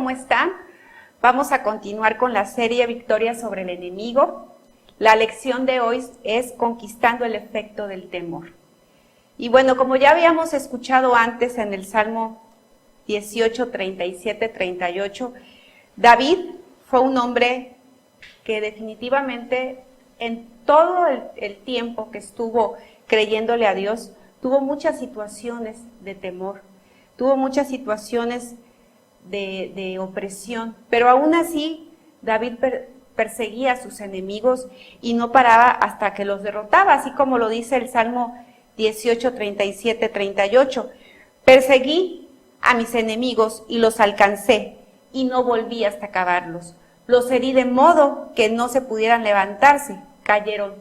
¿cómo están? Vamos a continuar con la serie Victoria sobre el enemigo. La lección de hoy es Conquistando el efecto del temor. Y bueno, como ya habíamos escuchado antes en el Salmo 18, 37, 38, David fue un hombre que definitivamente en todo el tiempo que estuvo creyéndole a Dios, tuvo muchas situaciones de temor, tuvo muchas situaciones de opresión, pero aún así David perseguía a sus enemigos y no paraba hasta que los derrotaba, así como lo dice el Salmo 18, 37, 38. Perseguí a mis enemigos y los alcancé y no volví hasta acabarlos. Los herí de modo que no se pudieran levantarse, cayeron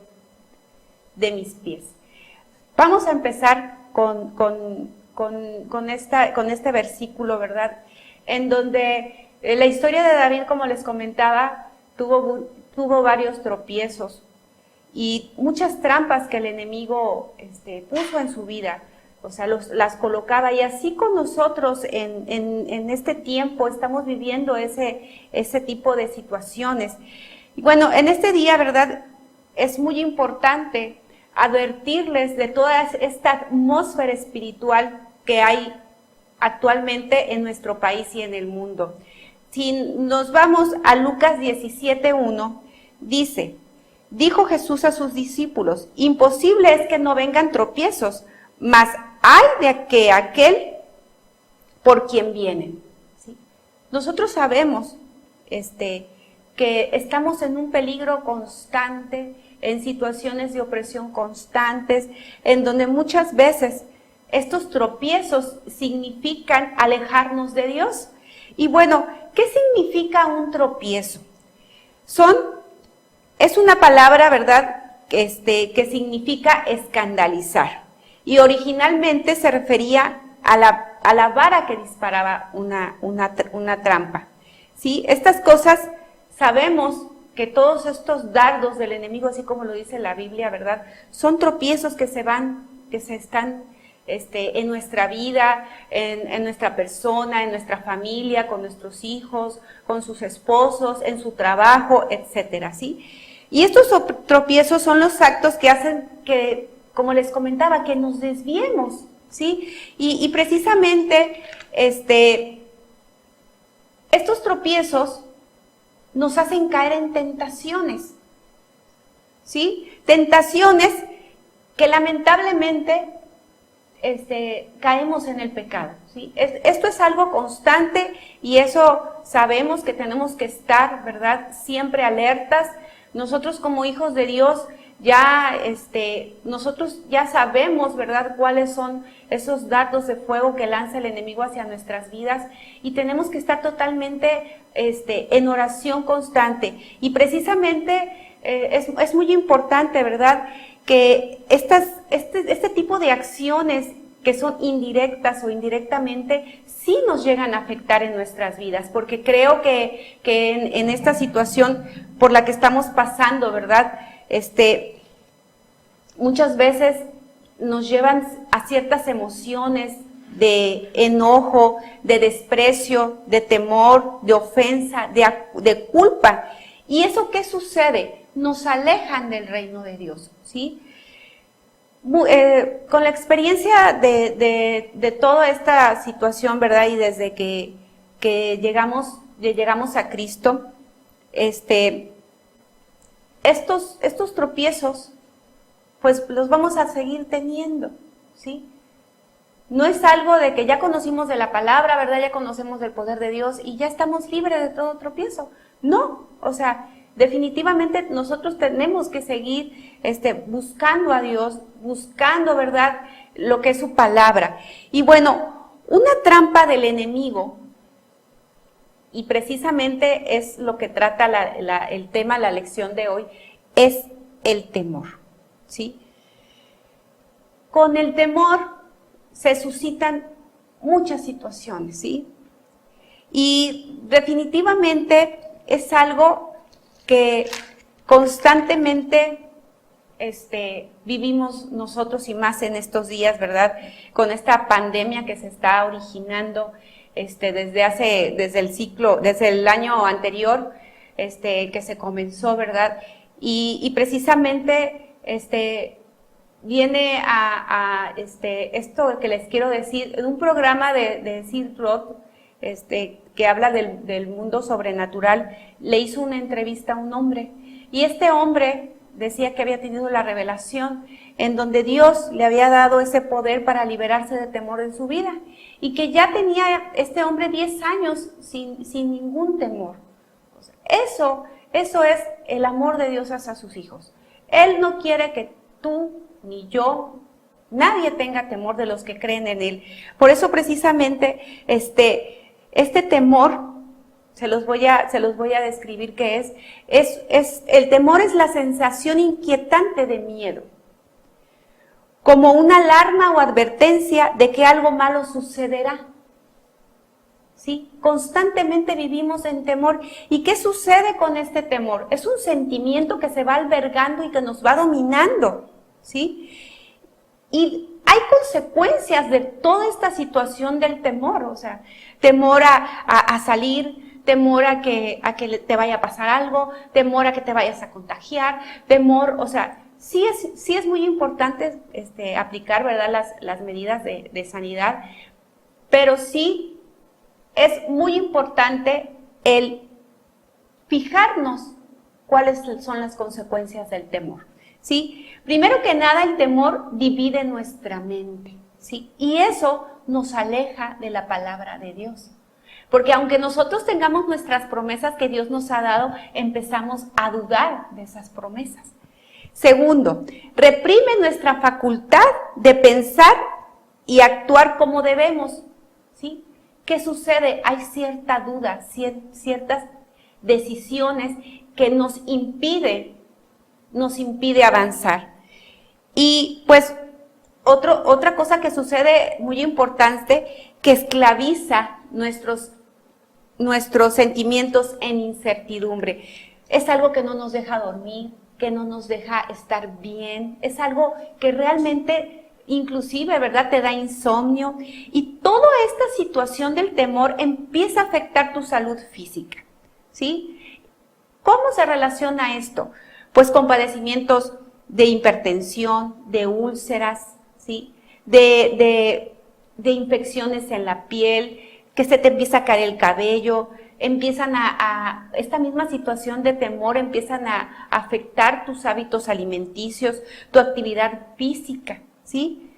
de mis pies. Vamos a empezar con este versículo, ¿verdad? En donde la historia de David, como les comentaba, tuvo varios tropiezos y muchas trampas que el enemigo puso en su vida, o sea, las colocaba. Y así con nosotros en este tiempo estamos viviendo ese tipo de situaciones. Y bueno, en este día, ¿verdad?, es muy importante advertirles de toda esta atmósfera espiritual que hay actualmente en nuestro país y en el mundo. Si nos vamos a Lucas 17:1, dice: dijo Jesús a sus discípulos, imposible es que no vengan tropiezos, mas hay de que aquel por quien vienen. ¿Sí? Nosotros sabemos que estamos en un peligro constante, en situaciones de opresión constantes, en donde muchas veces estos tropiezos significan alejarnos de Dios. Y bueno, ¿qué significa un tropiezo? Es una palabra, ¿verdad?, que significa escandalizar. Y originalmente se refería a la vara que disparaba una trampa. ¿Sí? Estas cosas, sabemos que todos estos dardos del enemigo, así como lo dice la Biblia, ¿verdad?, son tropiezos que se están en nuestra vida, en nuestra persona, en nuestra familia, con nuestros hijos, con sus esposos, en su trabajo, etcétera, ¿sí? Y estos tropiezos son los actos que hacen que, como les comentaba, que nos desviemos, ¿sí? Y precisamente estos tropiezos nos hacen caer en tentaciones, ¿sí? Tentaciones que lamentablemente caemos en el pecado, ¿sí? Esto es algo constante y eso sabemos que tenemos que estar, ¿verdad?, siempre alertas. Nosotros como hijos de Dios nosotros ya sabemos, ¿verdad?, cuáles son esos dardos de fuego que lanza el enemigo hacia nuestras vidas y tenemos que estar totalmente en oración constante. Y precisamente es muy importante, ¿verdad?, que este tipo de acciones que son indirectas o indirectamente sí nos llegan a afectar en nuestras vidas, porque creo que en esta situación por la que estamos pasando, ¿verdad?, muchas veces nos llevan a ciertas emociones de enojo, de desprecio, de temor, de ofensa, de culpa. ¿Y eso qué sucede? Nos alejan del reino de Dios, ¿sí? Con la experiencia de toda esta situación, ¿verdad?, y desde que llegamos a Cristo, estos tropiezos, pues los vamos a seguir teniendo, ¿sí? No es algo de que ya conocimos de la palabra, ¿verdad?, ya conocemos del poder de Dios y ya estamos libres de todo tropiezo. No, o sea, definitivamente nosotros tenemos que seguir buscando a Dios, buscando, ¿verdad?, lo que es su palabra. Y bueno, una trampa del enemigo, y precisamente es lo que trata el tema, la lección de hoy, es el temor, ¿sí? Con el temor se suscitan muchas situaciones, ¿sí? Y definitivamente es algo que constantemente vivimos nosotros y más en estos días, ¿verdad?, con esta pandemia que se está originando, desde el año anterior, que se comenzó, ¿verdad? Y precisamente, viene esto que les quiero decir, en un programa de Sid Roth, que habla del mundo sobrenatural, le hizo una entrevista a un hombre, y este hombre decía que había tenido la revelación en donde Dios le había dado ese poder para liberarse de temor en su vida, y que ya tenía este hombre 10 años sin ningún temor. O sea, eso es el amor de Dios hacia sus hijos. Él no quiere que tú ni yo, nadie tenga temor de los que creen en Él. Por eso precisamente este temor, se los voy a describir qué es. El temor es la sensación inquietante de miedo, como una alarma o advertencia de que algo malo sucederá. ¿Sí? Constantemente vivimos en temor. ¿Y qué sucede con este temor? Es un sentimiento que se va albergando y que nos va dominando, ¿sí? Y hay consecuencias de toda esta situación del temor, o sea, temor a salir, temor a que te vaya a pasar algo, temor a que te vayas a contagiar, temor, o sea, sí es muy importante aplicar, ¿verdad?, las medidas de sanidad, pero sí es muy importante el fijarnos cuáles son las consecuencias del temor, ¿sí? Primero que nada, el temor divide nuestra mente, ¿sí? Y eso nos aleja de la palabra de Dios. Porque aunque nosotros tengamos nuestras promesas que Dios nos ha dado, empezamos a dudar de esas promesas. Segundo, reprime nuestra facultad de pensar y actuar como debemos, ¿sí? ¿Qué sucede? Hay cierta duda, ciertas decisiones que nos impide avanzar. Y pues otra cosa que sucede muy importante, que esclaviza nuestros sentimientos en incertidumbre. Es algo que no nos deja dormir, que no nos deja estar bien, es algo que realmente inclusive, ¿verdad?, te da insomnio, y toda esta situación del temor empieza a afectar tu salud física, ¿sí? ¿Cómo se relaciona esto? Pues con padecimientos de hipertensión, de úlceras, ¿sí?, de infecciones en la piel, que se te empieza a caer el cabello, empiezan esta misma situación de temor empiezan a afectar tus hábitos alimenticios, tu actividad física, ¿sí?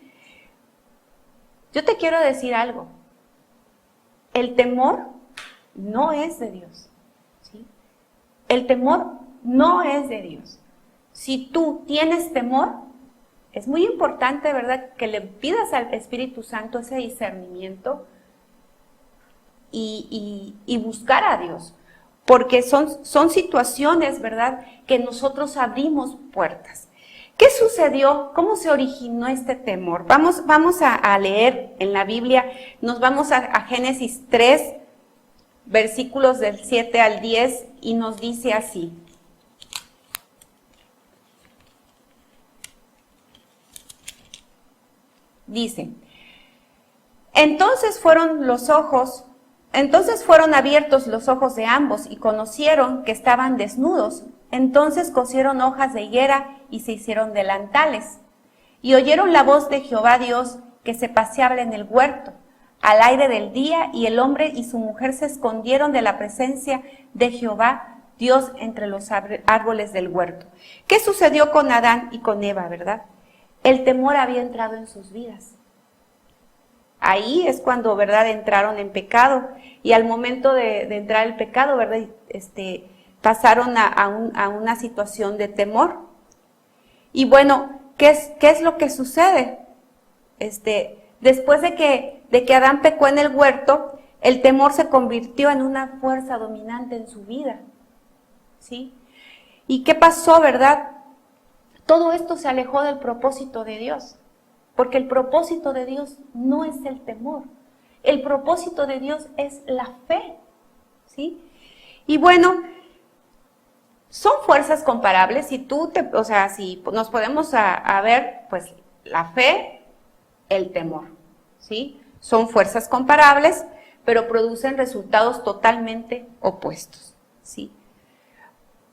Yo te quiero decir algo. El temor no es de Dios, ¿sí? El temor no es de Dios. Si tú tienes temor, es muy importante, ¿verdad?, que le pidas al Espíritu Santo ese discernimiento y buscar a Dios, porque son situaciones, ¿verdad?, que nosotros abrimos puertas. ¿Qué sucedió? ¿Cómo se originó este temor? Vamos a leer en la Biblia, nos vamos a Génesis 3, versículos del 7 al 10, y nos dice así. Dice, entonces fueron abiertos los ojos de ambos y conocieron que estaban desnudos. Entonces cosieron hojas de higuera y se hicieron delantales. Y oyeron la voz de Jehová Dios que se paseaba en el huerto al aire del día, y el hombre y su mujer se escondieron de la presencia de Jehová Dios entre los árboles del huerto. ¿Qué sucedió con Adán y con Eva, verdad? El temor había entrado en sus vidas. Ahí es cuando, ¿verdad?, entraron en pecado, y al momento de entrar el pecado, ¿verdad?, pasaron a una situación de temor. Y bueno, ¿qué es lo que sucede? Después de que Adán pecó en el huerto, el temor se convirtió en una fuerza dominante en su vida, ¿sí? ¿Y qué pasó, verdad? Todo esto se alejó del propósito de Dios, porque el propósito de Dios no es el temor. El propósito de Dios es la fe, ¿sí? Y bueno, son fuerzas comparables. Si nos podemos a ver, pues la fe, el temor, ¿sí? Son fuerzas comparables, pero producen resultados totalmente opuestos, ¿sí?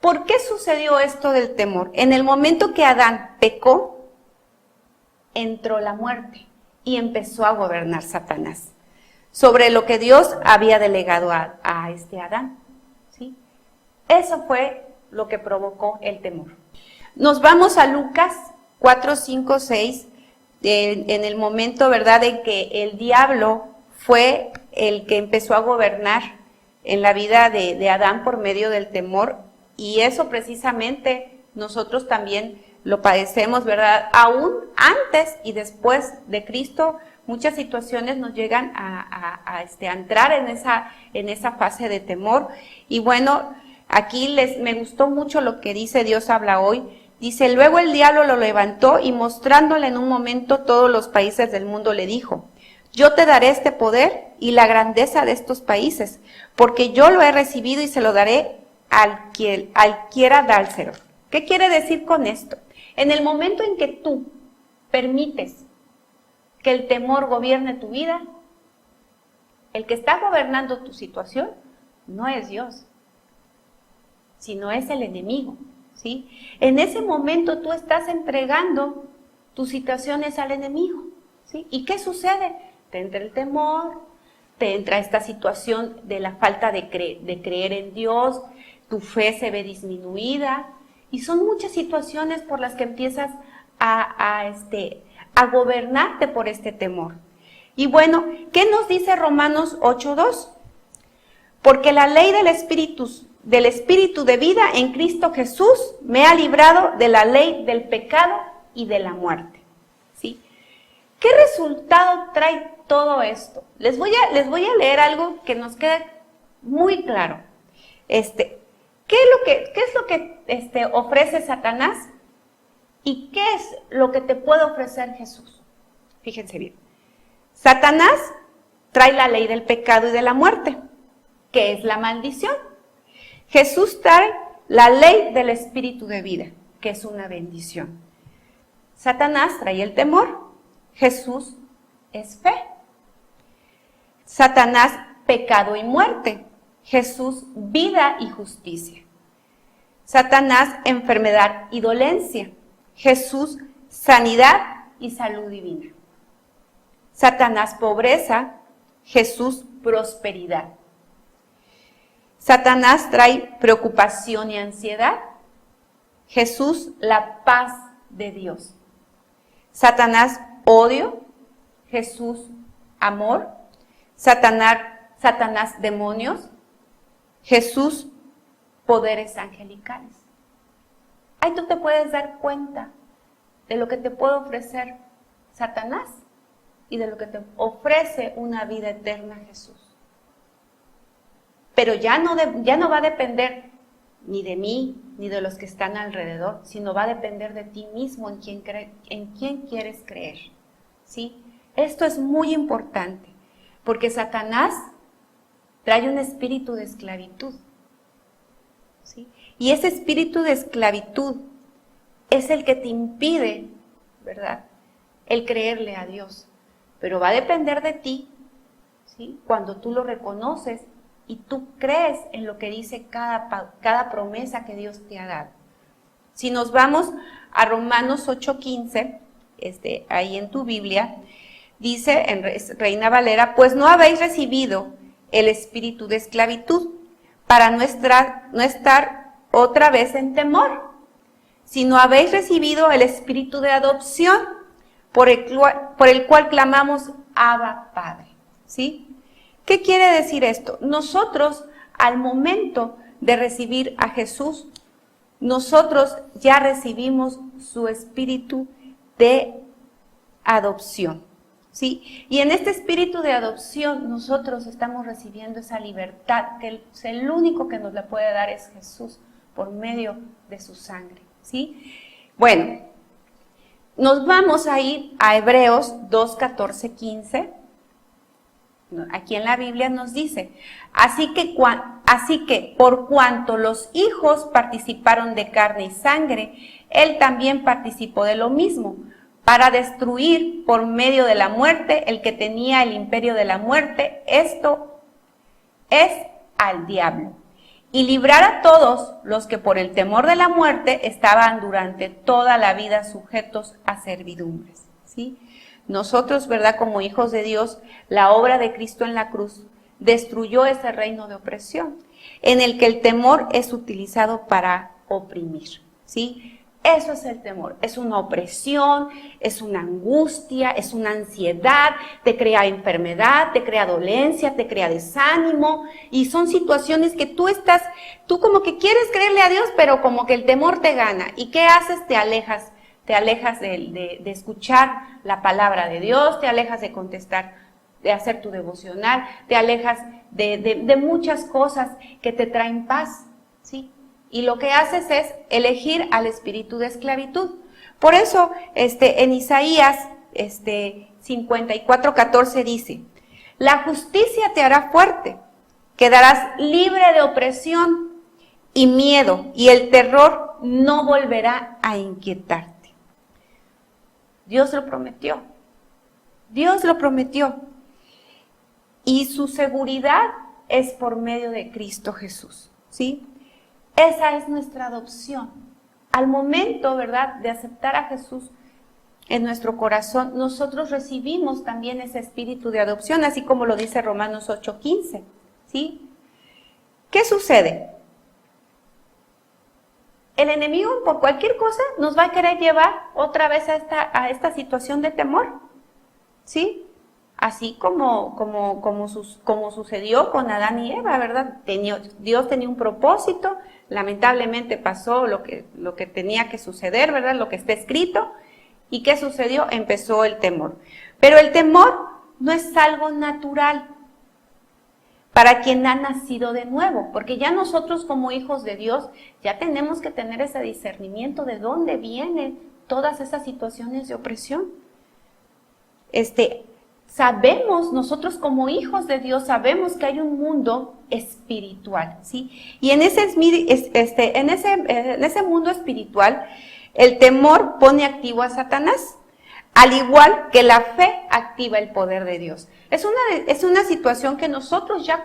¿Por qué sucedió esto del temor? En el momento que Adán pecó, entró la muerte y empezó a gobernar Satanás sobre lo que Dios había delegado a Adán, ¿sí? Eso fue lo que provocó el temor. Nos vamos a Lucas 4, 5, 6, en el momento, ¿verdad?, en que el diablo fue el que empezó a gobernar en la vida de Adán por medio del temor, y eso precisamente nosotros también lo padecemos, ¿verdad? Aún antes y después de Cristo, muchas situaciones nos llegan a entrar en esa fase de temor. Y bueno, aquí me gustó mucho lo que dice Dios habla hoy. Dice, luego el diablo lo levantó y mostrándole en un momento todos los países del mundo le dijo, yo te daré este poder y la grandeza de estos países, porque yo lo he recibido y se lo daré al quiera dárselo. ¿Qué quiere decir con esto? En el momento en que tú permites que el temor gobierne tu vida, el que está gobernando tu situación no es Dios, sino es el enemigo, ¿sí? En ese momento tú estás entregando tus situaciones al enemigo, ¿sí? ¿Y qué sucede? Te entra el temor, te entra esta situación de la falta de creer en Dios, tu fe se ve disminuida, y son muchas situaciones por las que empiezas a gobernarte por este temor. Y bueno, ¿qué nos dice Romanos 8:2? Porque la ley del Espíritu de vida en Cristo Jesús me ha librado de la ley del pecado y de la muerte, ¿sí? ¿Qué resultado trae todo esto? Les voy a leer algo que nos quede muy claro. ¿Qué es lo que ofrece Satanás? ¿Y qué es lo que te puede ofrecer Jesús? Fíjense bien. Satanás trae la ley del pecado y de la muerte, que es la maldición. Jesús trae la ley del Espíritu de vida, que es una bendición. Satanás trae el temor, Jesús es fe. Satanás, pecado y muerte, Jesús, vida y justicia. Satanás, enfermedad y dolencia, Jesús, sanidad y salud divina. Satanás, pobreza, Jesús, prosperidad. Satanás trae preocupación y ansiedad, Jesús, la paz de Dios. Satanás, odio, Jesús, amor. Satanás, demonios, Jesús, poderes angelicales. Ahí tú te puedes dar cuenta de lo que te puede ofrecer Satanás y de lo que te ofrece una vida eterna Jesús. Pero ya no va a depender ni de mí ni de los que están alrededor, sino va a depender de ti mismo en quién quieres creer, ¿sí? Esto es muy importante, porque Satanás trae un espíritu de esclavitud, ¿sí? Y ese espíritu de esclavitud es el que te impide, ¿verdad?, el creerle a Dios. Pero va a depender de ti, ¿sí?, cuando tú lo reconoces y tú crees en lo que dice cada promesa que Dios te ha dado. Si nos vamos a Romanos 8:15, ahí en tu Biblia, dice en Reina Valera, pues no habéis recibido el espíritu de esclavitud para no estar otra vez en temor, sino habéis recibido el espíritu de adopción por el cual clamamos Abba Padre, ¿sí? ¿Qué quiere decir esto? Nosotros, al momento de recibir a Jesús, nosotros ya recibimos su espíritu de adopción, ¿sí? Y en este espíritu de adopción nosotros estamos recibiendo esa libertad, que el único que nos la puede dar es Jesús, por medio de su sangre, ¿sí? Bueno, nos vamos a ir a Hebreos 2, 14, 15. Aquí en la Biblia nos dice, así que por cuanto los hijos participaron de carne y sangre, él también participó de lo mismo, para destruir por medio de la muerte el que tenía el imperio de la muerte, esto es al diablo, y librar a todos los que por el temor de la muerte estaban durante toda la vida sujetos a servidumbres, ¿sí? Nosotros, ¿verdad? Como hijos de Dios, la obra de Cristo en la cruz destruyó ese reino de opresión, en el que el temor es utilizado para oprimir, ¿sí? Eso es el temor, es una opresión, es una angustia, es una ansiedad, te crea enfermedad, te crea dolencia, te crea desánimo, y son situaciones que tú como que quieres creerle a Dios, pero como que el temor te gana. ¿Y qué haces? Te alejas de escuchar la palabra de Dios, te alejas de contestar, de hacer tu devocional, te alejas de muchas cosas que te traen paz, ¿sí? Y lo que haces es elegir al espíritu de esclavitud. Por eso, en Isaías 54:14 dice: la justicia te hará fuerte, quedarás libre de opresión y miedo, y el terror no volverá a inquietarte. Dios lo prometió. Dios lo prometió. Y su seguridad es por medio de Cristo Jesús, ¿sí? Esa es nuestra adopción. Al momento, ¿verdad?, de aceptar a Jesús en nuestro corazón, nosotros recibimos también ese espíritu de adopción, así como lo dice Romanos 8:15, ¿sí? ¿Qué sucede? El enemigo, por cualquier cosa, nos va a querer llevar otra vez a esta situación de temor, ¿sí? Así como sucedió con Adán y Eva, ¿verdad? Dios tenía un propósito, lamentablemente pasó lo que tenía que suceder, ¿verdad? Lo que está escrito. ¿Y qué sucedió? Empezó el temor. Pero el temor no es algo natural para quien ha nacido de nuevo, porque ya nosotros como hijos de Dios ya tenemos que tener ese discernimiento de dónde vienen todas esas situaciones de opresión. Nosotros como hijos de Dios sabemos que hay un mundo espiritual, ¿sí? Y en ese mundo espiritual, el temor pone activo a Satanás, al igual que la fe activa el poder de Dios. Es una situación que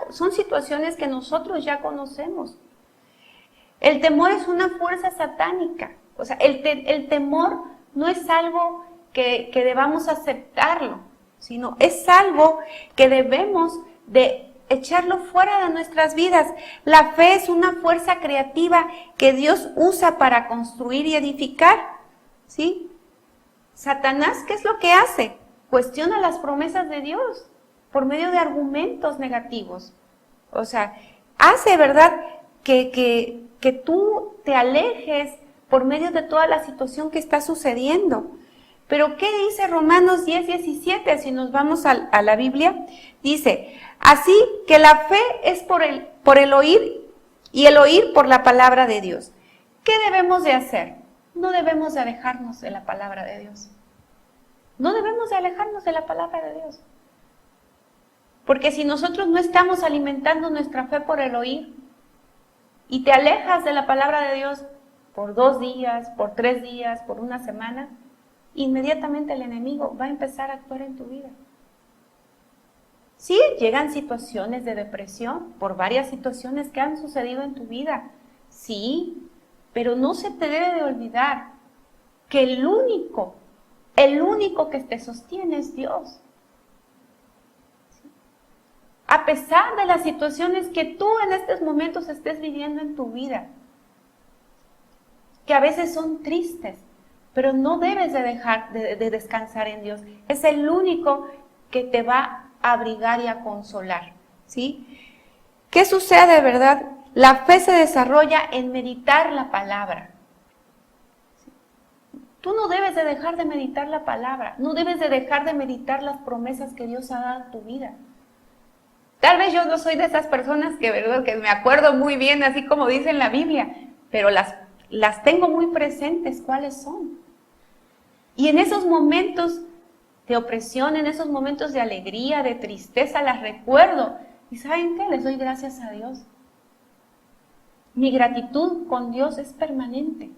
son situaciones que nosotros ya conocemos. El temor es una fuerza satánica. O sea, el temor no es algo que debamos aceptarlo, sino es algo que debemos de echarlo fuera de nuestras vidas. La fe es una fuerza creativa que Dios usa para construir y edificar, ¿sí? Satanás, ¿qué es lo que hace? Cuestiona las promesas de Dios por medio de argumentos negativos. O sea, hace, ¿verdad?, que tú te alejes por medio de toda la situación que está sucediendo. Pero ¿qué dice Romanos 10:17? Si nos vamos a la Biblia, dice: así que la fe es por el oír, y el oír por la palabra de Dios. ¿Qué debemos de hacer? No debemos de alejarnos de la palabra de Dios. No debemos de alejarnos de la palabra de Dios. Porque si nosotros no estamos alimentando nuestra fe por el oír, y te alejas de la palabra de Dios por 2 días, por 3 días, por una semana, inmediatamente el enemigo va a empezar a actuar en tu vida. Sí, llegan situaciones de depresión por varias situaciones que han sucedido en tu vida. Sí, pero no se te debe de olvidar que el único que te sostiene es Dios. A pesar de las situaciones que tú en estos momentos estés viviendo en tu vida, que a veces son tristes, pero no debes de dejar de descansar en Dios. Es el único que te va a abrigar y a consolar, ¿sí? ¿Qué sucede, verdad? La fe se desarrolla en meditar la palabra. Tú no debes de dejar de meditar la palabra, no debes de dejar de meditar las promesas que Dios ha dado en tu vida. Tal vez yo no soy de esas personas que, ¿verdad?, que me acuerdo muy bien, así como dice en la Biblia, pero las tengo muy presentes, ¿cuáles son? Y en esos momentos de opresión, en esos momentos de alegría, de tristeza, las recuerdo. ¿Y saben qué? Les doy gracias a Dios. Mi gratitud con Dios es permanente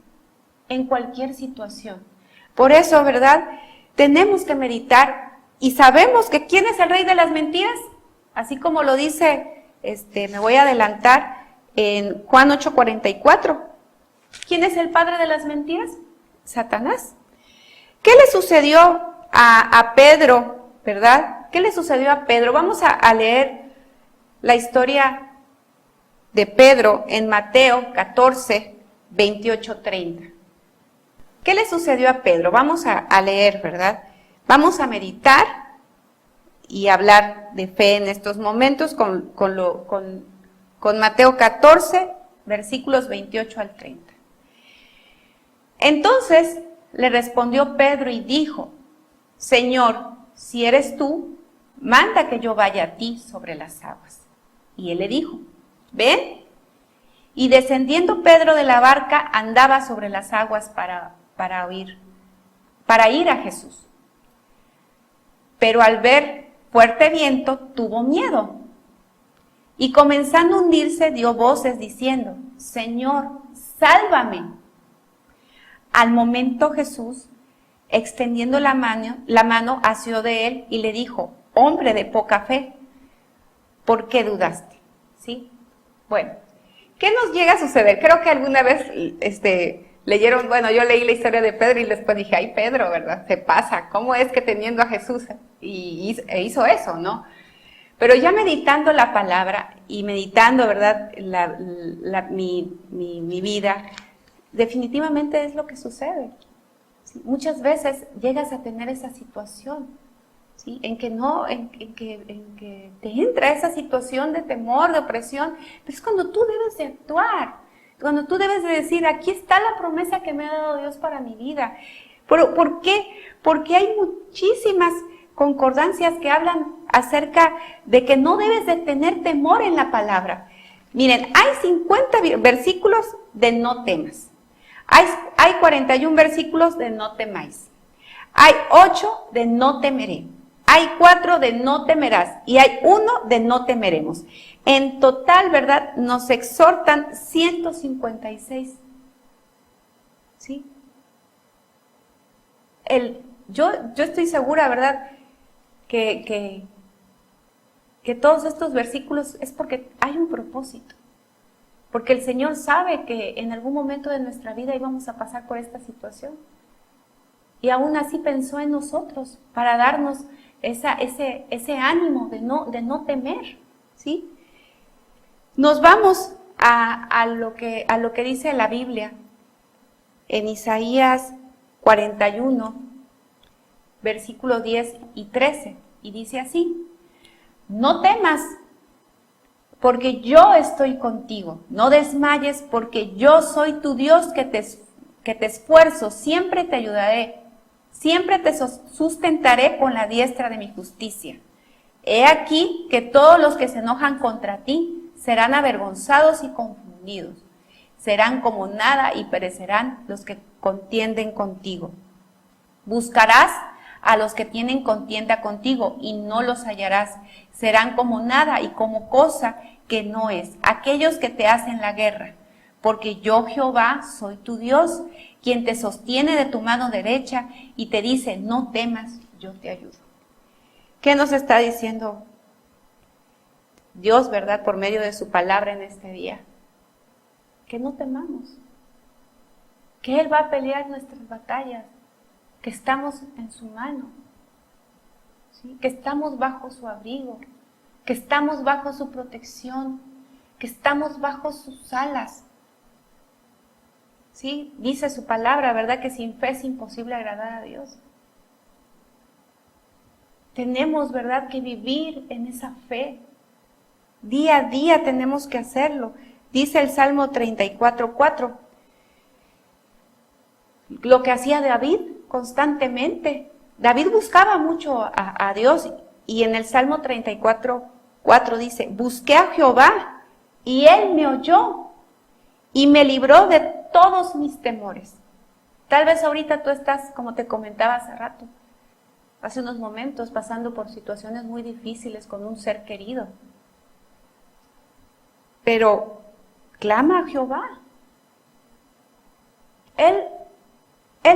en cualquier situación. Por eso, ¿verdad?, tenemos que meditar y sabemos que ¿quién es el rey de las mentiras? Así como lo dice me voy a adelantar en Juan 8:44. ¿Quién es el padre de las mentiras? Satanás. ¿Qué le sucedió a Pedro, verdad? ¿Qué le sucedió a Pedro? Vamos a leer la historia de Pedro en Mateo 14, 28, 30. ¿Qué le sucedió a Pedro? Vamos a leer, ¿verdad? Vamos a meditar y hablar de fe en estos momentos con Mateo 14, versículos 28 al 30. Entonces le respondió Pedro y dijo: Señor, si eres tú, manda que yo vaya a ti sobre las aguas. Y él le dijo: ven. Y descendiendo Pedro de la barca, andaba sobre las aguas para ir a Jesús. Pero al ver fuerte viento, tuvo miedo. Y comenzando a hundirse, dio voces diciendo: Señor, sálvame. Al momento Jesús, extendiendo la mano, asió de él y le dijo: hombre de poca fe, ¿por qué dudaste? ¿Sí? Bueno, ¿qué nos llega a suceder? Creo que alguna vez leyeron, bueno, yo leí la historia de Pedro y después dije: ay, Pedro, ¿verdad? Se pasa, ¿cómo es que teniendo a Jesús hizo eso, no? Pero ya meditando la palabra y meditando, ¿verdad?, mi vida, definitivamente es lo que sucede. ¿Sí? Muchas veces llegas a tener esa situación, ¿sí? en que te entra esa situación de temor, de opresión, pero es cuando tú debes de actuar, cuando tú debes de decir: aquí está la promesa que me ha dado Dios para mi vida. ¿Por qué? Porque hay muchísimas concordancias que hablan acerca de que no debes de tener temor en la palabra. Miren, hay 50 versículos de no temas. Hay 41 versículos de no temáis. Hay 8 de no temeré. Hay 4 de no temerás. Y hay 1 de no temeremos. En total, ¿verdad?, nos exhortan 156. ¿Sí? Yo estoy segura, ¿verdad?, que todos estos versículos es porque hay un propósito. Porque el Señor sabe que en algún momento de nuestra vida íbamos a pasar por esta situación. Y aún así pensó en nosotros para darnos ese ánimo de no temer, ¿sí? Nos vamos a lo que dice la Biblia en Isaías 41, versículos 10 y 13, y dice así: no temas, porque yo estoy contigo. No desmayes, porque yo soy tu Dios que te esfuerzo. Siempre te ayudaré. Siempre te sustentaré con la diestra de mi justicia. He aquí que todos los que se enojan contra ti serán avergonzados y confundidos. Serán como nada y perecerán los que contienden contigo. Buscarás a los que tienen contienda contigo y no los hallarás. Serán como nada y como cosa que no es, aquellos que te hacen la guerra. Porque yo, Jehová, soy tu Dios, quien te sostiene de tu mano derecha y te dice: no temas, yo te ayudo. ¿Qué nos está diciendo Dios, verdad, por medio de su palabra en este día? Que no temamos, que Él va a pelear nuestras batallas, que estamos en su mano, ¿sí? Que estamos bajo su abrigo, que estamos bajo su protección, que estamos bajo sus alas. ¿Sí? Dice su palabra, ¿verdad?, que sin fe es imposible agradar a Dios. Tenemos, ¿verdad?, que vivir en esa fe. Día a día tenemos que hacerlo. Dice el Salmo 34:4. Lo que hacía David constantemente. David buscaba mucho a Dios, y en el Salmo 34:4 dice: busqué a Jehová y Él me oyó y me libró de todos mis temores. Tal vez ahorita tú estás, como te comentaba hace unos momentos, pasando por situaciones muy difíciles con un ser querido. Pero clama a Jehová. Él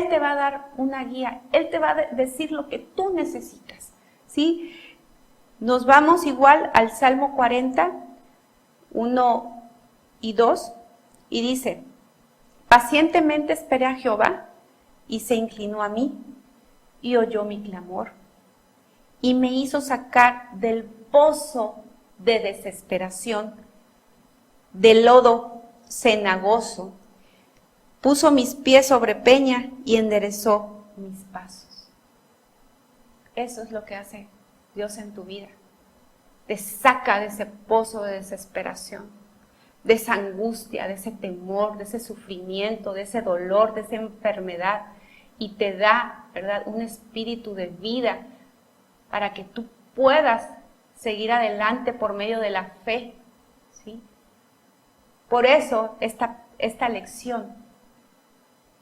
te va a dar una guía, Él te va a decir lo que tú necesitas, ¿sí? Nos vamos igual al Salmo 40, 1 y 2, y dice, pacientemente esperé a Jehová, y se inclinó a mí, y oyó mi clamor, y me hizo sacar del pozo de desesperación, del lodo cenagoso, puso mis pies sobre peña y enderezó mis pasos. Eso es lo que hace Dios en tu vida. Te saca de ese pozo de desesperación, de esa angustia, de ese temor, de ese sufrimiento, de ese dolor, de esa enfermedad, y te da, ¿verdad?, un espíritu de vida para que tú puedas seguir adelante por medio de la fe, ¿sí? Por eso esta lección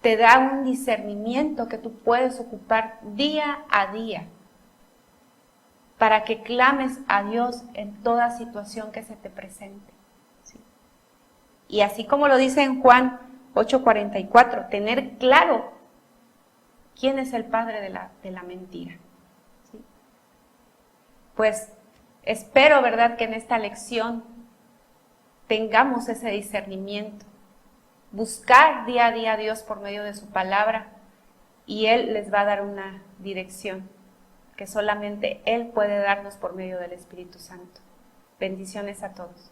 te da un discernimiento que tú puedes ocupar día a día para que clames a Dios en toda situación que se te presente, ¿sí? Y así como lo dice en Juan 8:44, tener claro quién es el padre de la mentira, ¿sí? Pues espero, ¿verdad?, que en esta lección tengamos ese discernimiento, buscar día a día a Dios por medio de su palabra, y Él les va a dar una dirección que solamente Él puede darnos por medio del Espíritu Santo. Bendiciones a todos.